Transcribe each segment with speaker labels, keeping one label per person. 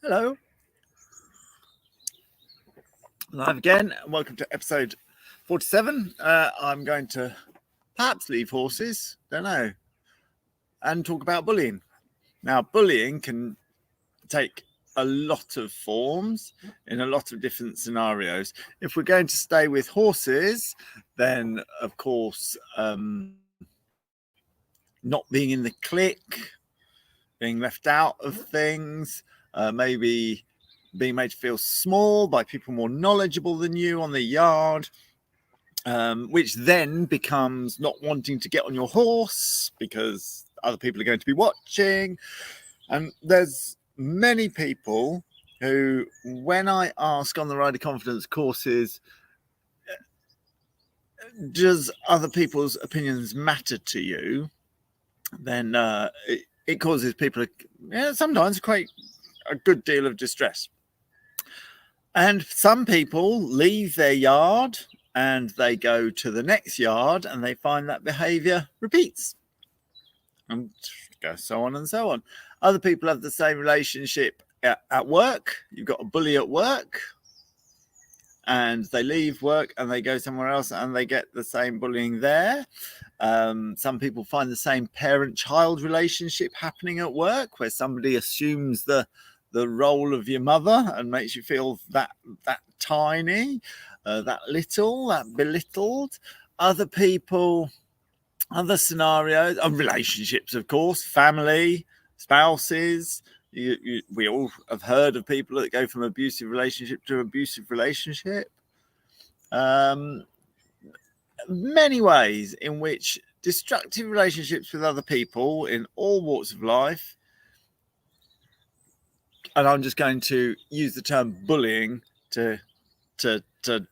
Speaker 1: Hello, live again. Welcome to episode 47. I'm going to perhaps leave horses, don't know, and talk about bullying. Now, bullying can take a lot of forms in a lot of different scenarios. If we're going to stay with horses, then of course, not being in the clique, being left out of things, maybe being made to feel small by people more knowledgeable than you on the yard, which then becomes not wanting to get on your horse because other people are going to be watching. And there's many people who, when I ask on the Rider Confidence courses, does other people's opinions matter to you, then it causes people sometimes quite a good deal of distress. And some people leave their yard and they go to the next yard and they find that behavior repeats, and go so on and so on. Other people have the same relationship at work. You've got a bully at work and they leave work and they go somewhere else and they get the same bullying there. Some people find the same parent-child relationship happening at work, where somebody assumes the role of your mother and makes you feel that tiny, that little, that belittled. Other people, other scenarios, relationships, of course, family, spouses. We all have heard of people that go from abusive relationship to abusive relationship. Many ways in which destructive relationships with other people in all walks of life, and I'm just going to use the term bullying to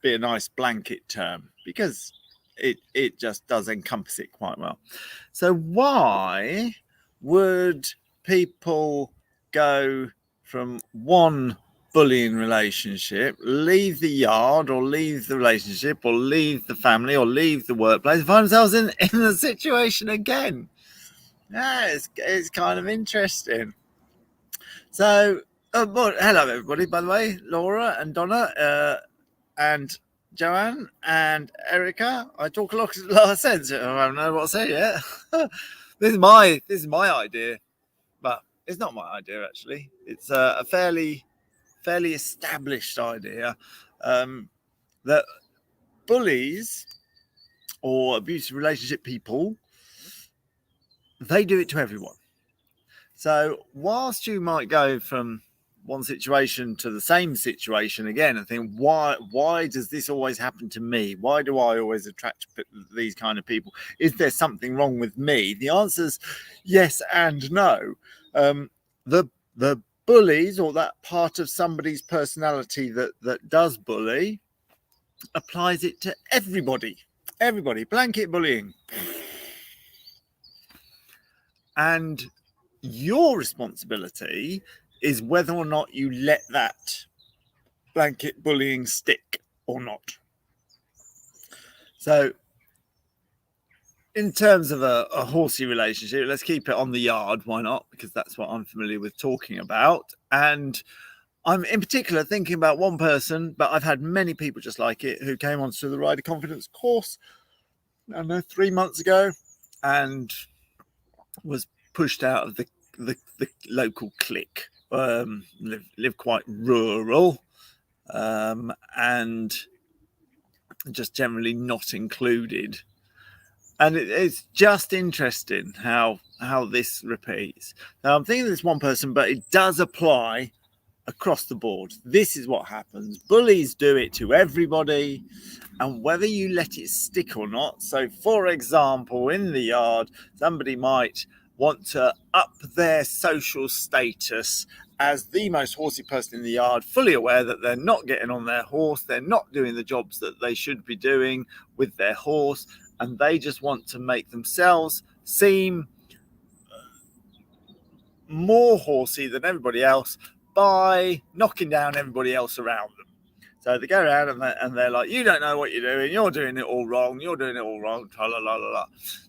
Speaker 1: be a nice blanket term because it just does encompass it quite well. So why would people go from one bullying relationship, leave the yard or leave the relationship or leave the family or leave the workplace, and find themselves in the situation again? Yeah, it's kind of interesting. So, hello everybody, by the way, Laura and Donna, and Joanne and Erica. I talk a lot of sense. I don't know what to say yet. This is my idea, but it's not my idea actually. It's a fairly established idea that bullies or abusive relationship people, they do it to everyone. So whilst you might go from one situation to the same situation again and think, why does this always happen to me? Why do I always attract these kind of people? Is there something wrong with me? The answer is yes and no. The bullies, or that part of somebody's personality that does bully, applies it to everybody. Blanket bullying. And your responsibility is whether or not you let that blanket bullying stick or not. So in terms of a horsey relationship, let's keep it on the yard. Why not? Because that's what I'm familiar with talking about. And I'm in particular thinking about one person, but I've had many people just like it who came onto the Rider Confidence course, I don't know, 3 months ago, and was pushed out of the local clique. Live quite rural, and just generally not included. And it's just interesting how this repeats. Now I'm thinking of this one person, but it does apply across the board. This is what happens. Bullies do it to everybody, and whether you let it stick or not. So for example, in the yard, somebody might want to up their social status as the most horsey person in the yard, fully aware that they're not getting on their horse, they're not doing the jobs that they should be doing with their horse, and they just want to make themselves seem more horsey than everybody else by knocking down everybody else around them. So they go around and they're like, you don't know what you're doing it all wrong, you're doing it all wrong, la la la la.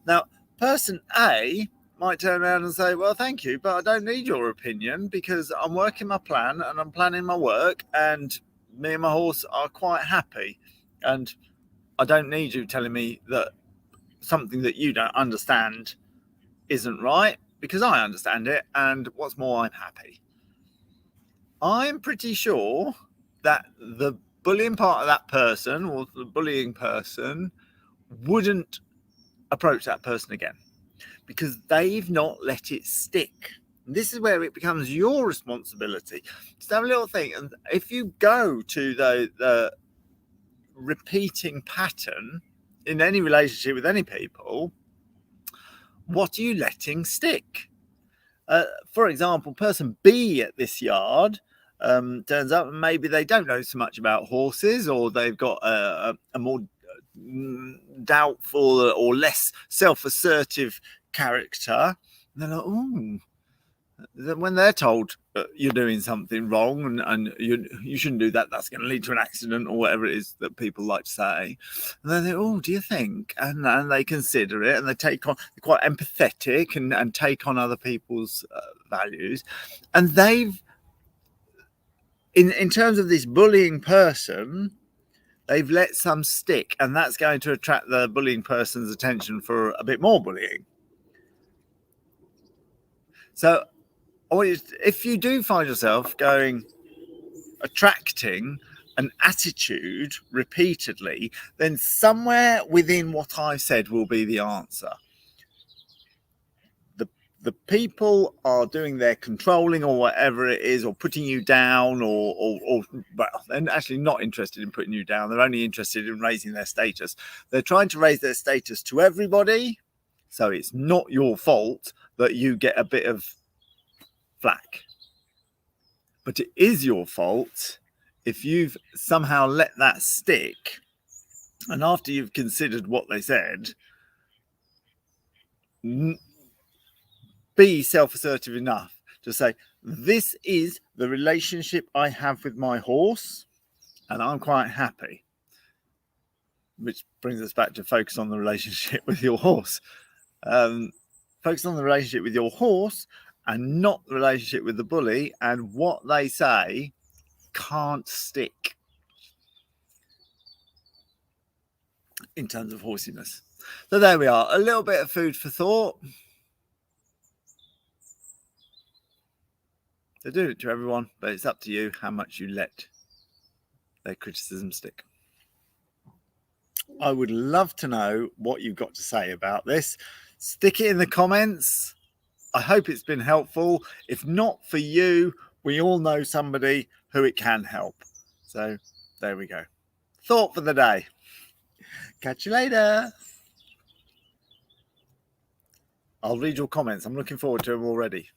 Speaker 1: Now, person A might turn around and say, well, thank you, but I don't need your opinion because I'm working my plan and I'm planning my work, and me and my horse are quite happy. And I don't need you telling me that something that you don't understand isn't right, because I understand it. And what's more, I'm happy. I'm pretty sure that the bullying part of that person, or the bullying person, wouldn't approach that person again because they've not let it stick. This is where it becomes your responsibility. Just have a little thing. And if you go to the repeating pattern in any relationship with any people, what are you letting stick? For example, person B at this yard turns up and maybe they don't know so much about horses, or they've got a more doubtful or less self-assertive character. And they're like, oh, when they're told you're doing something wrong and you shouldn't do that, that's going to lead to an accident, or whatever it is that people like to say, and then they, oh, do you think? And they consider it, and they take on, they're quite empathetic and take on other people's values, and they've in terms of this bullying person, they've let some stick, and that's going to attract the bullying person's attention for a bit more bullying. So if you do find yourself attracting an attitude repeatedly, then somewhere within what I've said will be the answer. The people are doing their controlling or whatever it is, or putting you down, or well, they're actually not interested in putting you down. They're only interested in raising their status. They're trying to raise their status to everybody. So it's not your fault that you get a bit of flack. But it is your fault if you've somehow let that stick, and after you've considered what they said, be self-assertive enough to say, this is the relationship I have with my horse, and I'm quite happy. Which brings us back to focus on the relationship with your horse. Focus on the relationship with your horse and not the relationship with the bully, and what they say can't stick in terms of horsiness. So there we are, a little bit of food for thought. They do it to everyone, but it's up to you how much you let their criticism stick. I would love to know what you've got to say about this. Stick it in the comments. I hope it's been helpful. If not for you, we all know somebody who it can help. So there we go. Thought for the day. Catch you later. I'll read your comments. I'm looking forward to them already.